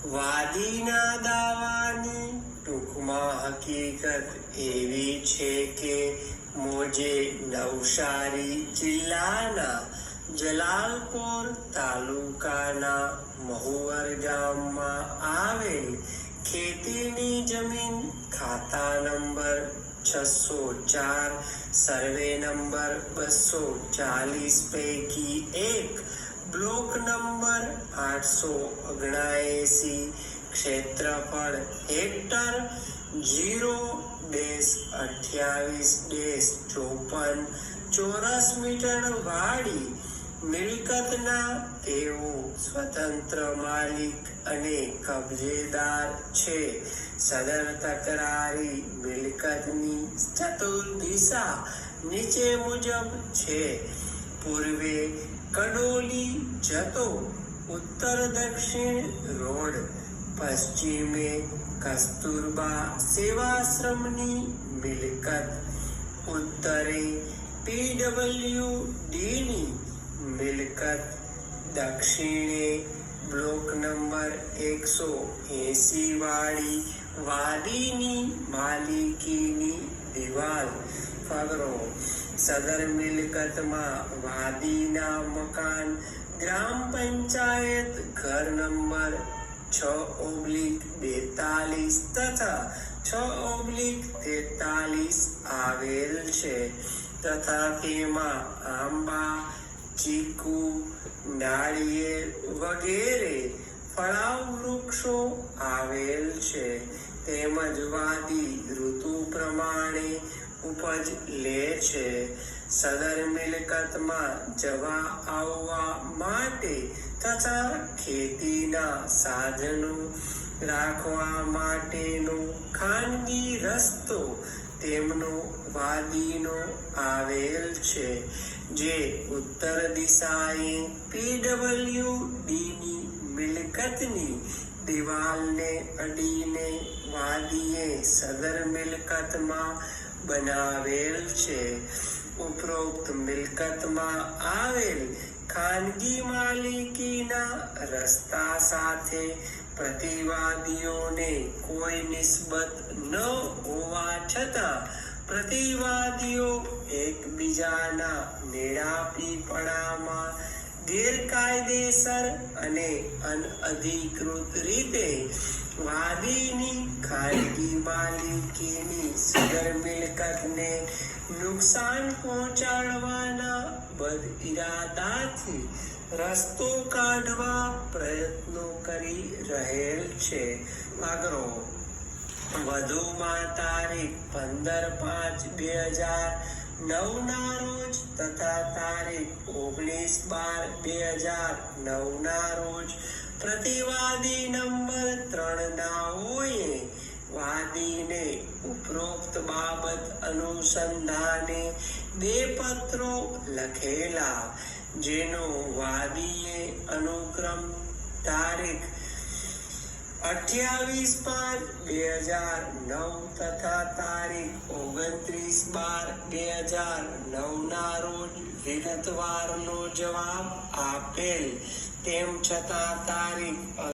વાદીના દાવાની ટૂંકમાં હકીકત એવી છે કે મોજે નવસારી જિલ્લાના જલાલપોર તાલુકાના મહુવર ગામમાં આવેલ ખેતીની જમીન ખાતા નંબર 604 સર્વે નંબર 240 પૈકી એક બ્લોક નંબર 879 ક્ષેત્રફળ હેક્ટર 0-28-54 ચોરસ મીટર વાળી મિલકતના તેઓ સ્વતંત્ર માલિક અને કબજેદાર છે. સદર તકરારી મિલકતની ચતુર્દિશા નીચે મુજબ છે. પૂર્વે કડોલી જતો ઉત્તર દક્ષિણ રોડ, પશ્ચિમે કસ્તુરબા સેવાશ્રમની મિલકત, ઉત્તરે PWDની મિલકત, દક્ષિણે બ્લોક નંબર 180 વાળી વાદીની માલિકીની દિવાલ ફગરો. સદર મિલકતમાં વાદીના મકાન ગ્રામ પંચાયત ઘર નંબર 6/42 તથા 6/43 આવેલ છે તથા તેમાં આંબા, ચીકુ, નાળિયેર વગેરે ફળાઉ વૃક્ષો આવેલ છે. તેમજ વાદી ઋતુ પ્રમાણે ઉપજ લે છે. સદર મિલકતમાં જવા આવવા માટે તથા ખેતીના સાધનો રાખવા માટેનો ખાનગી રસ્તો તેમનો વાદીનો આવેલ છે, જે ઉત્તર દિશાએ PWDની મિલકતની દિવાલને અડીને વાદીએ સદર મિલકતમાં બનાવેલ છે. ઉપરોક્ત મિલકતમાં આવેલ ખાનગી માલિકીના રસ્તા સાથે પ્રતિવાદીઓને કોઈ નિસ્બત ન હોવા છતાં પ્રતિવાદીઓ એકબીજાના મેળાપીપણામાં ગેરકાયદેસર અને અનઅધિકૃત રીતે વાદીની ખાનગી માલિકીની સદર મિલકતને નુકસાન પહોંચાડવાના બદઇરાદાથી રસ્તો કાઢવા પ્રયત્નો કરી રહેલ છે. આગળ વધુમાં તારીખ 15/5/2009 રોજ તથા તારીખ 19/12/2009 રોજ પ્રતિવાદી નંબર 3 નાઓએ વાદીને ઉપરોક્ત બાબત અનુસંધાને 2 પત્રો લખેલા, જેનો વાદીએ અનુક્રમ તારીખ 28/5/2009 તથા તારીખ 29/12/2009 રોજ વિગતવારનો જવાબ આપેલ. તેમ છતાં તારીખ